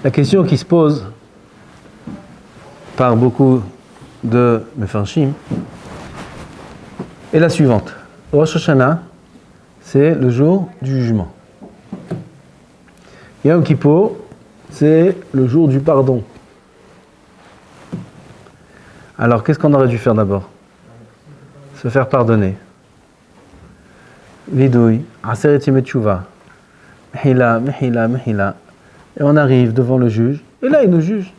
La question qui se pose par beaucoup de Mefarshim est la suivante. Rosh Hashanah, c'est le jour du jugement. Yom Kippour, c'est le jour du pardon. Alors, qu'est-ce qu'on aurait dû faire d'abord? Se faire pardonner. Vidouille, Aseret Yemei Teshuvah, Mehila, Mehila, Mehila. Et on arrive devant le juge, et là il nous juge.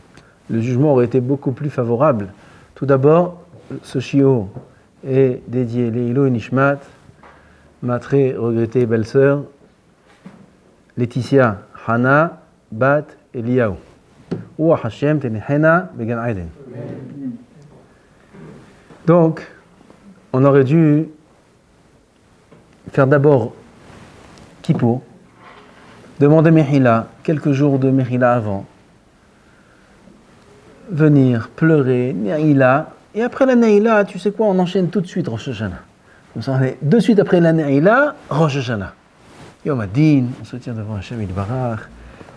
Le jugement aurait été beaucoup plus favorable. Tout d'abord, ce shiur est dédié Leilo et Nishmat, ma très regrettée belle-sœur, Laetitia Hana Bat Eliyahu. Ouah Hashem tenehena began Aiden. Donc, on aurait dû faire d'abord Kippour, demander Mehila, quelques jours de Mehila avant, venir pleurer, Neila, et après la Neila, tu sais quoi, on enchaîne tout de suite Rosh Hashanah. Comme ça, on est de suite après la Neila, Rosh Hashanah. Yom Adin, on se tient devant Hashem Yitbarach,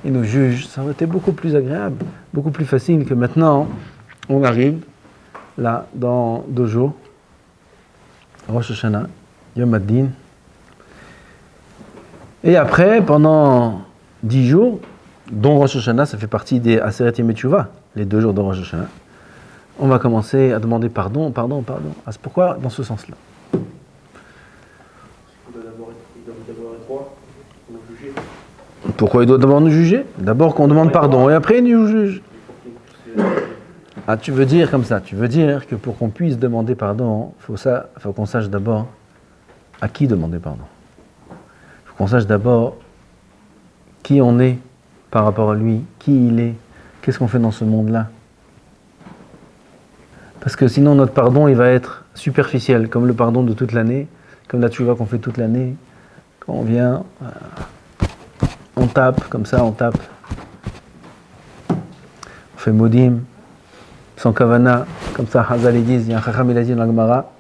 il nous juge, ça aurait été beaucoup plus agréable, beaucoup plus facile que maintenant, on arrive, là, dans 2 jours, Rosh Hashanah, Yom Adin, et après, pendant 10 jours, dont Rosh Hashanah, ça fait partie des Aseret Yemei Teshuvah, les 2 jours de Rosh Hashanah, on va commencer à demander pardon. Ah, c'est pourquoi dans ce sens-là? Il doit d'abord être roi pour nous juger. Pourquoi il doit d'abord nous juger? D'abord qu'on demande pardon et après il nous juge. Ah, tu veux dire comme ça, tu veux dire que pour qu'on puisse demander pardon, faut qu'on sache d'abord à qui demander pardon. Faut qu'on sache d'abord qui on est par rapport à lui, qui il est, qu'est-ce qu'on fait dans ce monde-là. Parce que sinon notre pardon il va être superficiel, comme le pardon de toute l'année, comme la tchouva qu'on fait toute l'année. Quand on vient, on tape, comme ça on tape. On fait modim, sans kavana, comme ça Hazal ils disent, il y a un chacham il a dit dans la Gemara,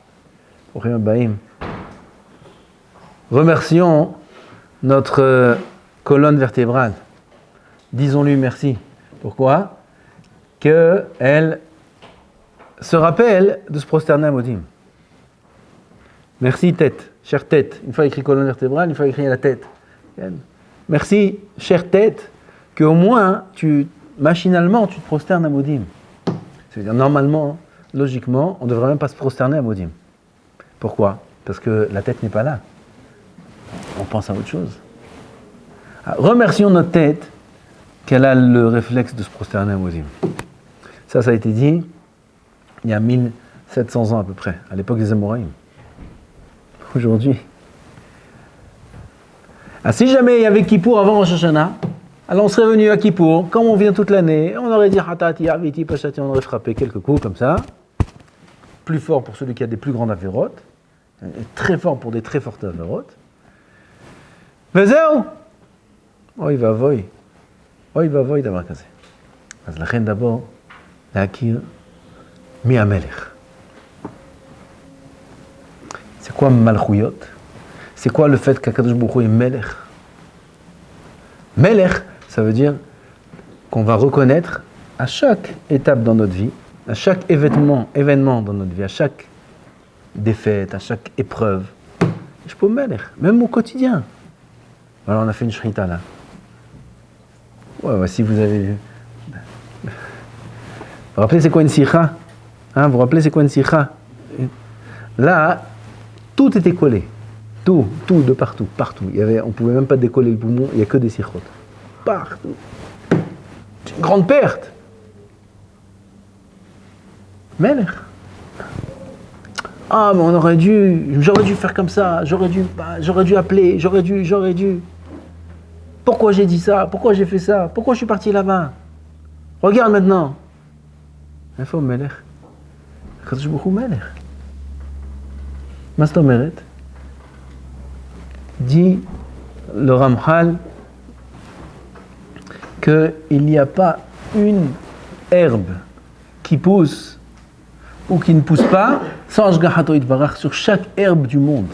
remercions notre colonne vertébrale. Disons-lui merci. Pourquoi? Qu'elle se rappelle de se prosterner à Modim. Merci tête, chère tête. Une fois écrit colonne vertébrale, une fois écrit la tête. Merci, chère tête, qu'au moins, machinalement, tu te prosternes à Modim. C'est-à-dire, normalement, logiquement, on ne devrait même pas se prosterner à Modim. Pourquoi? Parce que la tête n'est pas là. On pense à autre chose. Alors, remercions notre tête qu'elle a le réflexe de se prosterner à Modim. Ça a été dit il y a 1700 ans à peu près, à l'époque des Amoraïm. Aujourd'hui. Ah, si jamais il y avait Kippour avant Rosh Hashanah, alors on serait venu à Kippour, comme on vient toute l'année, on aurait dit Hatati, Aviti, Pashati, on aurait frappé quelques coups comme ça. Plus fort pour celui qui a des plus grandes avérotes, et très fort pour des très fortes avérotes. Vezeu! Oy va voy d'avoir casé. אז לכן d'abord, להכיר מי המלך. C'est quoi Malchuyot? C'est quoi le fait qu'Akadosh Baruch Hu est Melech? Melech, ça veut dire qu'on va reconnaître à chaque étape dans notre vie, à chaque événement dans notre vie, à chaque défaite, à chaque épreuve. Je peux Melech, même au quotidien. Alors on a fait une shrita là. Ouais, si vous avez vu. Vous vous rappelez c'est quoi une sikha? Vous vous rappelez c'est quoi une sikha? Là, tout était collé. Tout, de partout. On ne pouvait même pas décoller le poumon, il n'y a que des sikhot. Partout. C'est une grande perte. Melech. Ah, mais j'aurais dû faire comme ça, j'aurais dû appeler, j'aurais dû. Pourquoi j'ai dit ça? Pourquoi j'ai fait ça? Pourquoi je suis parti là-bas? Regarde maintenant. Il faut Melech. Kadosh Baruch Hu Melech. Mastomeret dit le Ramchal qu'il n'y a pas une herbe qui pousse ou qui ne pousse pas sans Ashgahato Yitbarach sur chaque herbe du monde.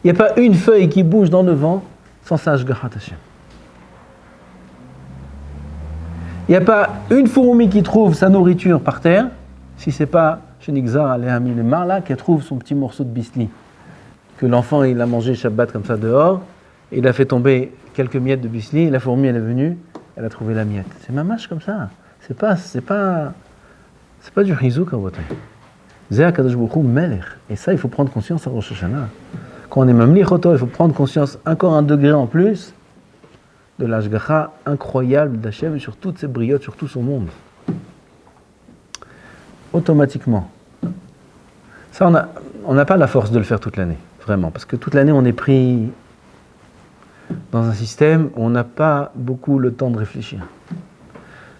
Il n'y a pas une feuille qui bouge dans le vent sans sa Ashgahat Hashem. Il n'y a pas une fourmi qui trouve sa nourriture par terre, si ce n'est pas Shenigzar Aleami le Marla qui trouve son petit morceau de bisli. Que l'enfant il a mangé Shabbat comme ça dehors, et il a fait tomber quelques miettes de bisli, et la fourmi elle est venue, elle a trouvé la miette. C'est mamash comme ça. C'est pas du Hizouk à Wotay. Zéa Kadosh Baruch Hu Melech. Et ça, il faut prendre conscience à Rosh Hashanah. Quand on est Mamlich Oto, il faut prendre conscience encore un degré en plus de l'ashgacha incroyable d'Hachem sur toutes ses briottes, sur tout son monde. Automatiquement. Ça, on n'a pas la force de le faire toute l'année, vraiment. Parce que toute l'année, on est pris dans un système où on n'a pas beaucoup le temps de réfléchir.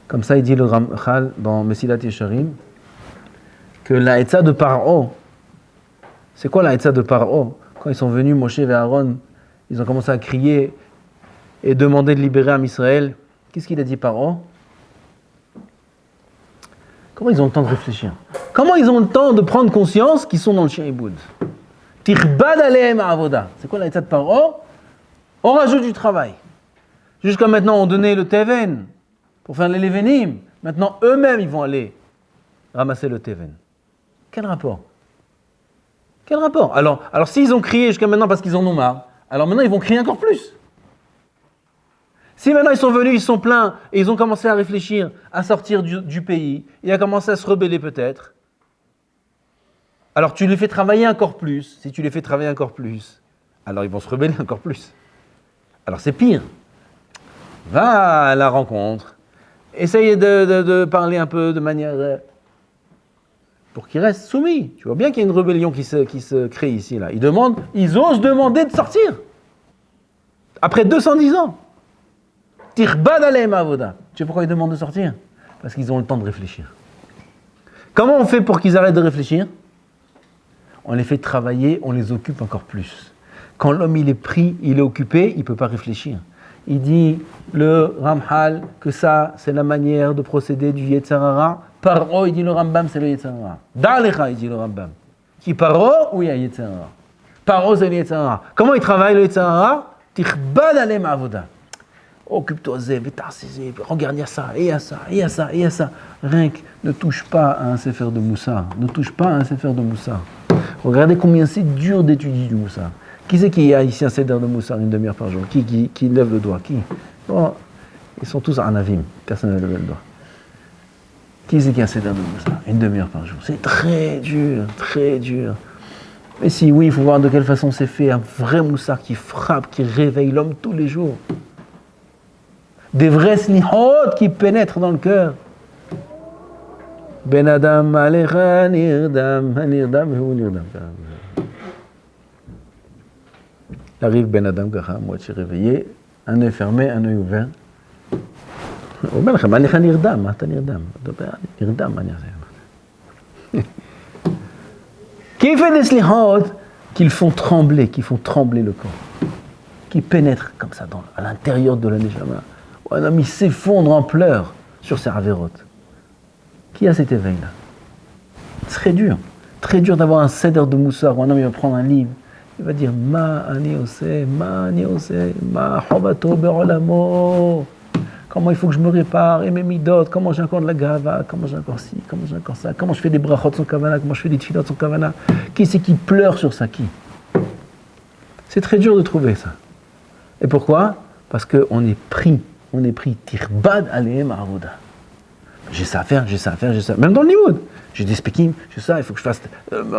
Comme ça, il dit le Ramchal dans Mesilat Yesharim, que la Etza de Paro, c'est quoi la Etza de Paro? Quand ils sont venus, Moshe et Aaron, ils ont commencé à crier et demander de libérer Am Israël. Qu'est-ce qu'il a dit Paro? Comment ils ont le temps de réfléchir? Comment ils ont le temps de prendre conscience qu'ils sont dans le chien Iboud? Tirbad alehem avoda. C'est quoi la Etza de Paro? On rajoute du travail. Jusqu'à maintenant, on donnait le Teven pour faire les Levenim. Maintenant, eux-mêmes, ils vont aller ramasser le Teven. Quel rapport? Quel rapport? Alors s'ils ont crié jusqu'à maintenant parce qu'ils en ont marre, alors maintenant, ils vont crier encore plus. Si maintenant, ils sont venus, ils sont pleins, et ils ont commencé à réfléchir, à sortir du pays, et à commencer à se rebeller peut-être, alors tu les fais travailler encore plus. Si tu les fais travailler encore plus, alors ils vont se rebeller encore plus. Alors c'est pire. Va à la rencontre. Essayez de parler un peu de manière... pour qu'ils restent soumis. Tu vois bien qu'il y a une rébellion qui se crée ici. Là. Ils osent demander de sortir. Après 210 ans. Tirbad alehem avoda. Tu sais pourquoi ils demandent de sortir? Parce qu'ils ont le temps de réfléchir. Comment on fait pour qu'ils arrêtent de réfléchir? On les fait travailler, on les occupe encore plus. Quand l'homme il est pris, il est occupé, il ne peut pas réfléchir. Il dit, le Ramchal, que ça, c'est la manière de procéder du Yetzirah. Paro, il dit le Rambam, c'est le Yetzirah. Da'alecha, il dit le Rambam. Qui Paro ou il y a Yetzirah? Paro, c'est le Yetzirah. Comment il travaille le Yetzirah? Tirbad alehem avoda. Occupe-toi, regarde, il y a ça, et il y a ça, et il y a ça, et il y a ça. Rien que ne touche pas à un sefer de Moussar. Ne touche pas à un sefer de Moussar. Regardez combien c'est dur d'étudier du Moussar. Qui c'est qui a ici un seder de Moussar une demi-heure par jour? Qui lève le doigt? Qui? Oh, ils sont tous anavim. Personne n'a levé le doigt. Qui c'est qui a un seder de Moussar une demi-heure par jour? C'est très dur, très dur. Mais si oui, il faut voir de quelle façon c'est fait. Un vrai Moussar qui frappe, qui réveille l'homme tous les jours. Des vrais slihot qui pénètrent dans le cœur. Ben Adam alecha nirdam, hu nirdam. Il arrive Ben Adam Gacha, moitié réveillé, un œil fermé, un œil ouvert. הוא אומר לכם, אני נרדם, מה אתה נרדם? נרדם, אני אעשה. Qui fait des slihot qui font trembler le corps, qui pénètrent comme ça à l'intérieur de la neshama. Un homme, il s'effondre en pleurs sur ses avérotes. Qui a cet éveil-là? Très dur d'avoir un seder de Moussar où un homme il va prendre un livre, il va dire Ma ani ose, ma chovato be'olamo. Comment il faut que je me répare, et mes midot, comment j'ai encore de la gava, comment j'ai encore ci, comment j'ai encore ça, comment je fais des brachot sans kavana, comment je fais des tfilot sans kavana. Qui c'est qui pleure sur ça? Qui? C'est très dur de trouver ça. Et pourquoi? Parce qu'on est pris. Tirbad alehem avoda. J'ai ça à faire. Même dans le Limoud. J'ai des spekim, j'ai ça, il faut que je fasse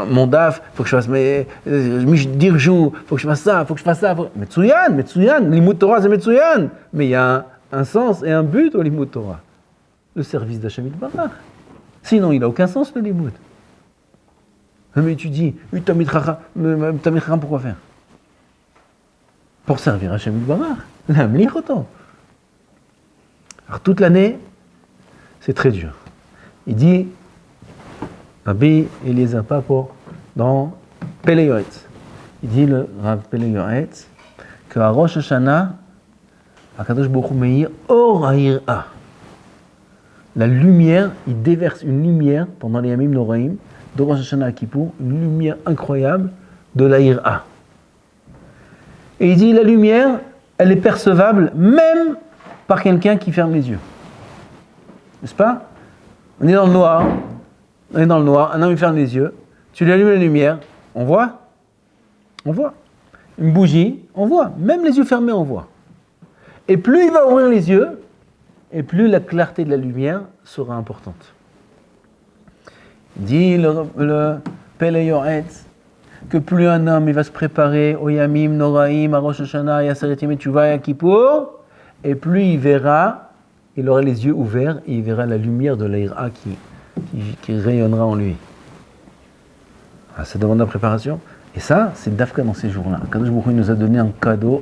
mon daf, il faut que je fasse mes dirjou, il faut que je fasse ça, Metsuyan, Limoud Torah c'est Metsuyan. Mais il y a un sens et un but au Limoud Torah. Le service d'Hachem Yitbarach. Sinon, il n'a aucun sens le Limoud. Mais tu dis, Tamid Chacham, pourquoi faire? Pour servir Hachem Yitbarach. Alors toute l'année, c'est très dur. Il dit, Rabbi Eliezer Papo, dans Pele Yoetz, il dit le Rav Pele Yoetz, que à Rosh Hashanah, Akadosh Baruch Hu Meir Or Ha'ira. La lumière, il déverse une lumière pendant les Yamim Noraim, de Rosh Hashanah à Kippour, une lumière incroyable de la Hira. Et il dit, la lumière, elle est percevable même par quelqu'un qui ferme les yeux. n'est-ce pas? On est dans le noir, un homme il ferme les yeux, tu lui allumes la lumière, on voit. Une bougie, on voit, même les yeux fermés, on voit. Et plus il va ouvrir les yeux, et plus la clarté de la lumière sera importante. Dit le Pele Yoetz que plus un homme il va se préparer au Yamim, Noraim, à Rosh Hashanah, à Aseret Yemei Teshuvah et à Kippour, et plus il aura les yeux ouverts et il verra la lumière de l'Aïra qui rayonnera en lui. Ah, ça demande la préparation. Et ça, c'est Dafka dans ces jours-là. Kadosh Baruch Hu nous a donné un cadeau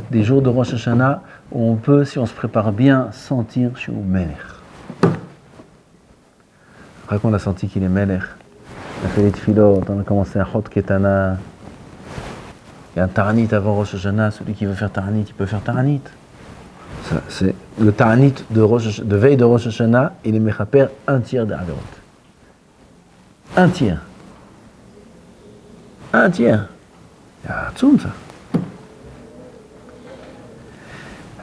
des jours de Rosh Hashanah où on peut, si on se prépare bien, sentir chez Melech. Après qu'on a senti qu'il est Melech, on a fait les tefilot, on a commencé à Chot Ketana. Il y a un Ta'anit avant Rosh Hashanah, celui qui veut faire Ta'anit, il peut faire Ta'anit. Ça, c'est le Ta'anit de veille de Rosh Hashanah, il est mechaper un tiers des Averot. Un tiers. Il y a Tzoum, ça.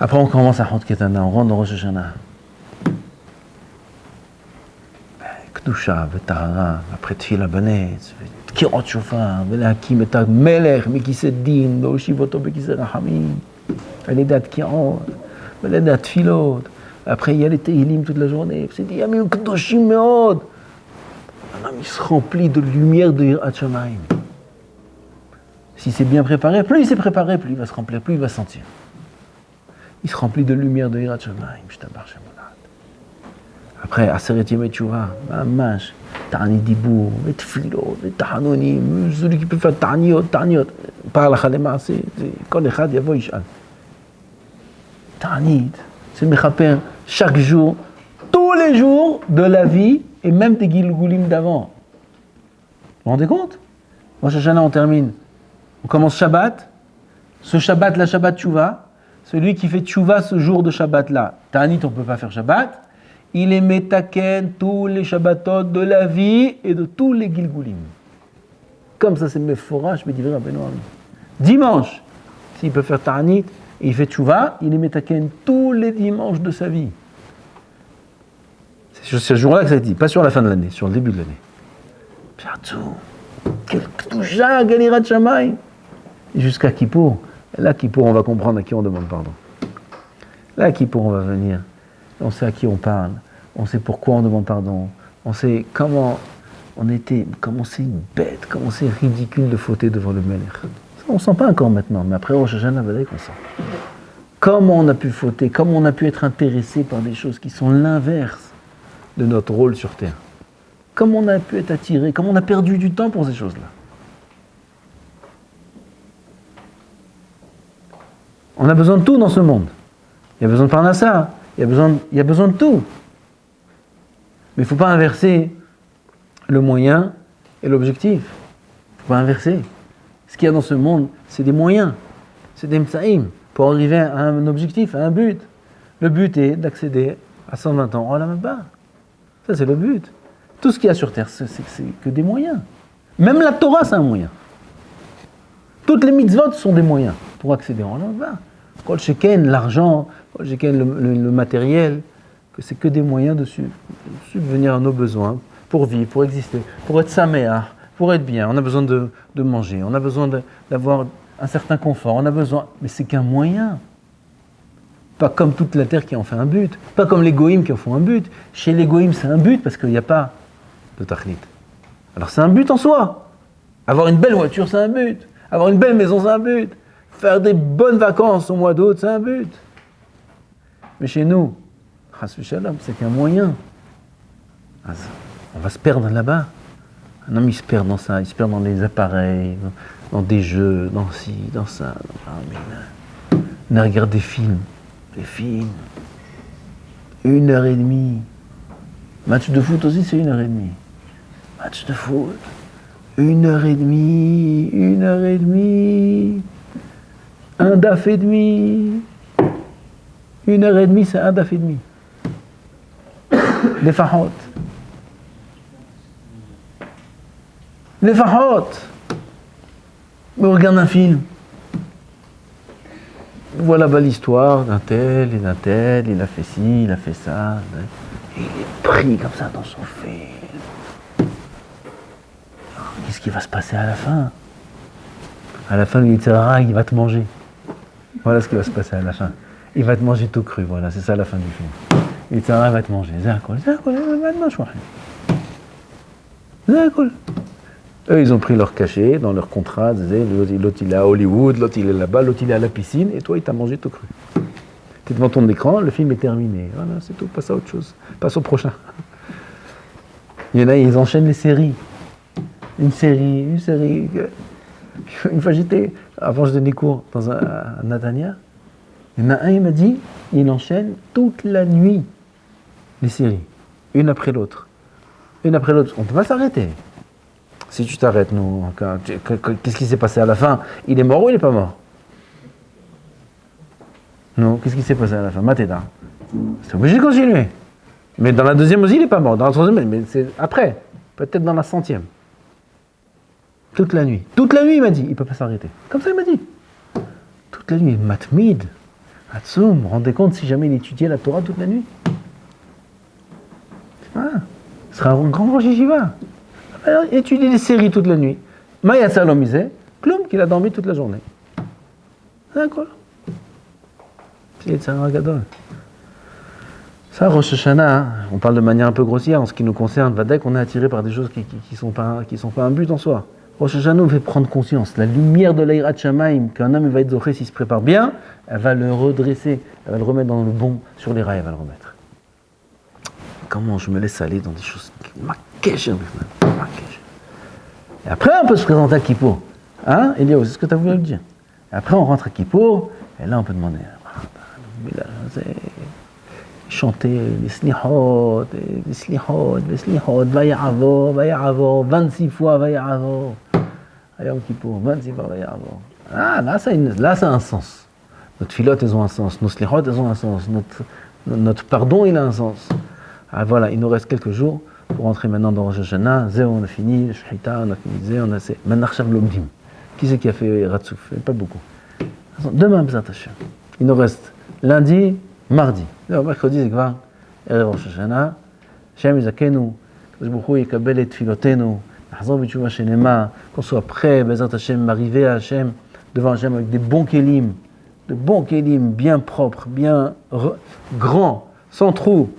Après, on commence à Chot Ketana, on rentre dans Rosh Hashanah. Kedusha, Vetahara, après Tfila Benetz, Kirot Shofar, Velakim et Melech, Mekisset Din, Beoshivoto, Bekisset Rahamim, Veledat Kirot, Veledat Tfilot. Après, il y a les Tehilim toute la journée. C'est des Yamim Kedoshim Meod. Un homme, il se remplit de lumière de Yirat Shamayim. Si c'est bien préparé, plus il s'est préparé, plus il va se remplir, plus il va sentir. Il se remplit de lumière de Yirat Shamayim, Shtabar Shemonat. Après, Aseret Yemei Teshuvah, Mamash, Ta'anit Dibour, et Tfilot, et Tahanonim, celui qui peut faire Ta'aniot, par la Chalema, c'est Kol Echad Yavo Yishal. Ta'anit, c'est Mechaper chaque jour, tous les jours de la vie, et même des Gilgulim d'avant. Vous vous rendez compte? Rosh Hashanah, on termine. On commence Shabbat. Ce Shabbat, la Shabbat Teshuvah, celui qui fait Teshuvah ce jour de Shabbat-là, Ta'anit, on ne peut pas faire Shabbat. Il est metaken tous les Shabbatot de la vie et de tous les Gilgulim. Comme ça, c'est Mephora, je me dirais Rabbeinu Ami. Dimanche, s'il peut faire Ta'anit et il fait Teshuvah, il est metaken tous les dimanches de sa vie. C'est sur ce jour-là que ça a été dit, pas sur la fin de l'année, sur le début de l'année. Piatou, quel Kedusha, quel Yirat Shamayim. Jusqu'à Kippour. Là, Kippour, on va comprendre à qui on demande pardon. Là, Kippour, on va venir. On sait à qui on parle. On sait pourquoi on demande pardon. On sait comment c'est bête, comment c'est ridicule de fauter devant le Melech. On ne sent pas encore maintenant, mais après Rosh Hashanah, qu'on sent. Comment on a pu fauter, comment on a pu être intéressé par des choses qui sont l'inverse de notre rôle sur Terre. Comment on a pu être attiré, comment on a perdu du temps pour ces choses-là. On a besoin de tout dans ce monde. Il y a besoin de Parnassa, il y a besoin de tout. Mais il ne faut pas inverser le moyen et l'objectif. Il ne faut pas inverser. Ce qu'il y a dans ce monde, c'est des moyens, c'est des mtsaïm, pour arriver à un objectif, à un but. Le but est d'accéder à 120 ans. Oh là là, ça c'est le but. Tout ce qu'il y a sur Terre, c'est que des moyens. Même la Torah, c'est un moyen. Toutes les mitzvot sont des moyens pour accéder en là-bas. Kol sheken, l'argent, kol sheken, le matériel, que c'est que des moyens de subvenir à nos besoins, pour vivre, pour exister, pour être saméach, pour être bien. On a besoin de manger, on a besoin d'avoir un certain confort, on a besoin... Mais c'est qu'un moyen. Pas comme toute la Terre qui en fait un but, pas comme les goïms qui en font un but. Chez les goïms, c'est un but parce qu'il n'y a pas de tachlit. Alors c'est un but en soi. Avoir une belle voiture, c'est un but. Avoir une belle maison, c'est un but. Faire des bonnes vacances au mois d'août, c'est un but. Mais chez nous, c'est qu'un moyen. On va se perdre là-bas. Un homme, il se perd dans ça, il se perd dans les appareils, dans des jeux, dans ci, dans ça. On a regardé des films. 1h30. Match de foot aussi, c'est 1h30. Match de foot. 1h30. Un daf et demi. 1h30, c'est un daf et demi. Les fahot. Mais on regarde un film. voilà bah, l'histoire d'un tel et d'un tel, il a fait ci, il a fait ça. Et il est pris comme ça dans son film. Qu'est-ce qui va se passer à la fin? À la fin, il dira, il va te manger. Voilà ce qui va se passer à la fin. Il va te manger tout cru, voilà, c'est ça la fin du film. Il dira, il va te manger. Eux, ils ont pris leur cachet dans leur contrat. L'autre, il est à Hollywood, l'autre, il est là-bas, l'autre, il est à la piscine, et toi, il t'a mangé tout cru. Tu es devant ton écran, le film est terminé. Voilà, c'est tout, passe à autre chose. Passe au prochain. Il y en a, ils enchaînent les séries. Une série. Une fois, avant je donnais cours dans à Natania, il y en a un, il m'a dit, il enchaîne toute la nuit les séries, une après l'autre. On ne peut pas s'arrêter. Si tu t'arrêtes, nous, qu'est-ce qui s'est passé à la fin? Il est mort ou il n'est pas mort? Non, qu'est-ce qui s'est passé à la fin? Matéda. C'est obligé de continuer. Mais dans la deuxième aussi, il n'est pas mort. Dans la troisième, mais c'est après. Peut-être dans la 100e. Toute la nuit. Toute la nuit, il m'a dit. Il ne peut pas s'arrêter. Comme ça, il m'a dit. Toute la nuit. Matmid. Hatsoum. Vous vous rendez compte si jamais il étudiait la Torah toute la nuit? Ce sera un grand yeshiva. Alors, il étudie les séries toute la nuit. Maya Salomisé. Kloum qu'il a dormi toute la journée. D'accord. C'est un gadol. Ça, Rosh Hashanah, on parle de manière un peu grossière en ce qui nous concerne. Vadek, on est attiré par des choses qui sont pas un but en soi. Rosh Hashanah nous fait prendre conscience. La lumière de l'Eirat Shamaim, qu'un homme va être zoché s'il se prépare bien, elle va le redresser, elle va le remettre dans le bon, sur les rails, elle va le remettre. Comment je me laisse aller dans des choses qui m'akkèchent. Et après, on peut se présenter à Kippour. Hein, Eliaou, c'est ce que tu as voulu le dire. Et après, on rentre à Kippour, et là, on peut demander. Chanter les slihot, vaya'avo, 26 fois vaya'avo. Ayom Kippour, 26 fois vaya'avo. Ah, là, ça a un sens. Notre filote, elles ont un sens. Nos slihot, elles ont un sens. Notre pardon, il a un sens. Ah, voilà, il nous reste quelques jours pour entrer maintenant dans Rosh Hashanah. Zé, on a fini, Shechita, on a fini Zé, on a fait. Maintenant, Chav Lomdim. Qui c'est qui a fait Ratsouf? Pas beaucoup. Demain, B'zat Hashem. Il nous reste lundi, mardi. Mercredi, c'est quoi? Rosh Hashanah. Hashem Yizakenu, K'Bouchou Yekabel et Tfilotenu, Nachzor B'Tshuvah Shenema, qu'on soit prêt, B'zat Hashem, arriver à Hashem, devant Hashem avec des bons kélim, bien propres, bien grands, sans trou,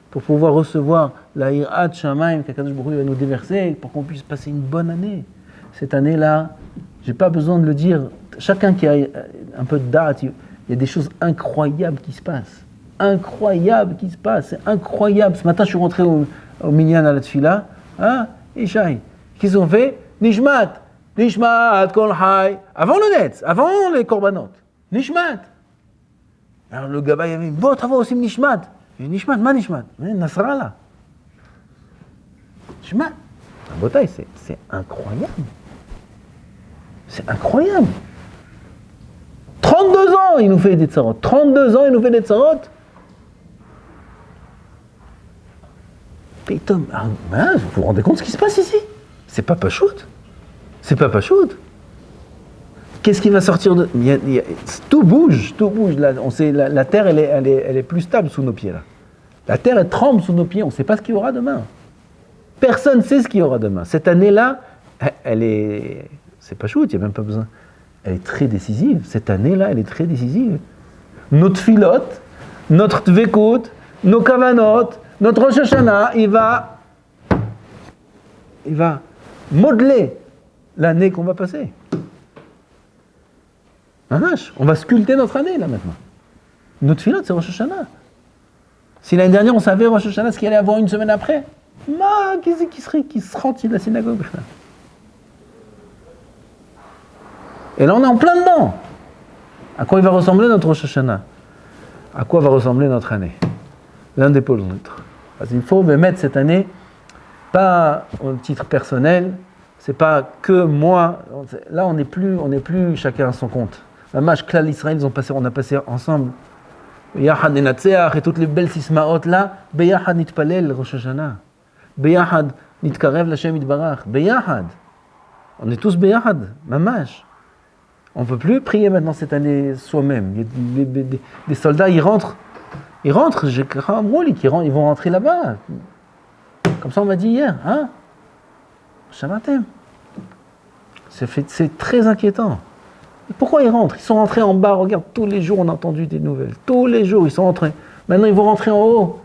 pour pouvoir recevoir la Hirat Shamaim qu'Akadosh Baruch Hu va nous déverser, pour qu'on puisse passer une bonne année. Cette année-là, j'ai pas besoin de le dire. Chacun qui a un peu de date, il y a des choses incroyables qui se passent. C'est incroyable. Ce matin, je suis rentré au Minyan à la Tfila. Hein, Ishaï. Qu'est-ce qu'ils ont fait? Nishmat, Kol Hay. Avant le Netz, avant les Korbanot. Nishmat. Alors le gaba, il avait dit, bon, t'as aussi Nishmat. Nishmat, ma Nishmat. Nasrallah. Nishmat. La bataille, c'est incroyable. C'est incroyable. 32 ans, il nous fait des tsarot. 32 ans, il nous fait des tsarot. Pétom, vous vous rendez compte de ce qui se passe ici? C'est pas pachout. Qu'est-ce qui va sortir de... Tout bouge. Là, on sait, la terre, elle est plus stable sous nos pieds, là. La terre, elle tremble sous nos pieds. On ne sait pas ce qu'il y aura demain. Personne ne sait ce qu'il y aura demain. Cette année-là, elle est... C'est pas chouette, il n'y a même pas besoin. Elle est très décisive. Cette année-là, elle est très décisive. Notre filote, notre tvekut, nos kavanot, notre Rosh Hashanah, il va modeler l'année qu'on va passer. On va sculpter notre année, là, maintenant. Notre filote, c'est Rosh Hashanah. Si l'année dernière, on savait Rosh Hashanah ce qu'il allait avoir une semaine après, qui se rentre de la synagogue? Et là, on est en plein dedans. À quoi il va ressembler notre Rosh Hashanah? À quoi va ressembler notre année? L'un des pôles de l'autre. Parce qu'il faut mettre cette année, pas au titre personnel, c'est pas que moi. Là, on n'est plus chacun à son compte. La mâche Klal Israël, on a passé ensemble. Beyahad Nenatseach et toutes les belles sismaot là. Beyahad Nitpalel Rosh Hashanah. Beyahad Nitkarev l'Hashem Yitbarach. Beyahad. On est tous Beyahad, mamash. On ne peut plus prier maintenant cette année soi-même. Il y a des soldats, ils rentrent, ils vont rentrer là-bas. Comme ça, on m'a dit hier, hein? Shabbatem. C'est très inquiétant. Et pourquoi ils rentrent? Ils sont rentrés en bas, regarde, tous les jours on a entendu des nouvelles. Tous les jours, ils sont rentrés. Maintenant, ils vont rentrer en haut.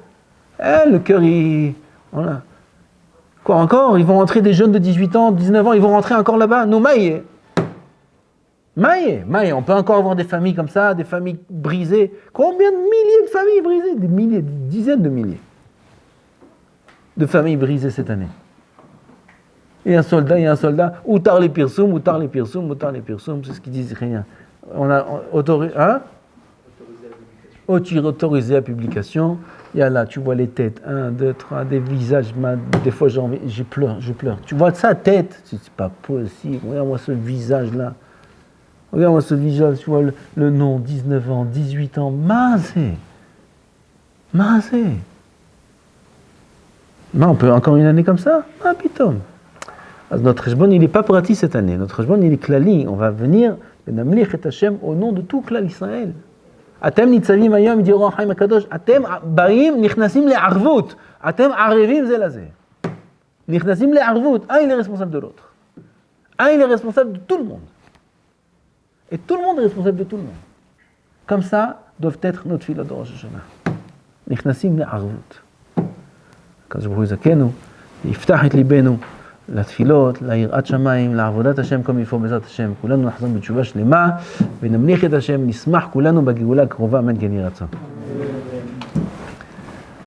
Le cœur, voilà. Quoi encore? Ils vont rentrer des jeunes de 18 ans, 19 ans, ils vont rentrer encore là-bas. Nous, maïe, on peut encore avoir des familles comme ça, des familles brisées. Combien de milliers de familles brisées? Des milliers, des dizaines de milliers de familles brisées cette année. Il y a un soldat, outar les pirsoum, c'est ce qu'ils disent rien. On a autorisé, hein? Autorisé la publication. Il y a là, tu vois les têtes, 1, 2, 3, des visages, des fois je pleure. Tu vois sa tête, c'est pas possible, regarde-moi ce visage-là. Regarde-moi ce visage, tu vois le nom, 19 ans, 18 ans, Mazé. Non, on peut encore une année comme ça? Ah, pitom. Notre Heshbon, il n'est pas pratique cette année. Notre Heshbon, il est klali. On va venir, Benamlich et Hashem, au nom de tout klal Israël. Atem nitzavim ayom, dit Oran Chaim HaKadosh, Atem baim nichnasim le'arvut. Atem arevim zelazeh. Nichnasim le'arvut. Un, il est responsable de l'autre. Un, il est responsable de tout le monde. Et tout le monde est responsable de tout le monde. Comme ça, doivent être nos tefilot de Rosh Hashanah. Nichnasim le'arvut. Quand je vous zakenu, יפתח את ליבנו לתפילות, ליראת שמיים, לעבודת השם כמו יפור בעזרת השם. כולנו נחזור בתשובה שלמה ונמליך את השם, נשמח כולנו בגאולה הקרובה, אמן כן יהי רצון.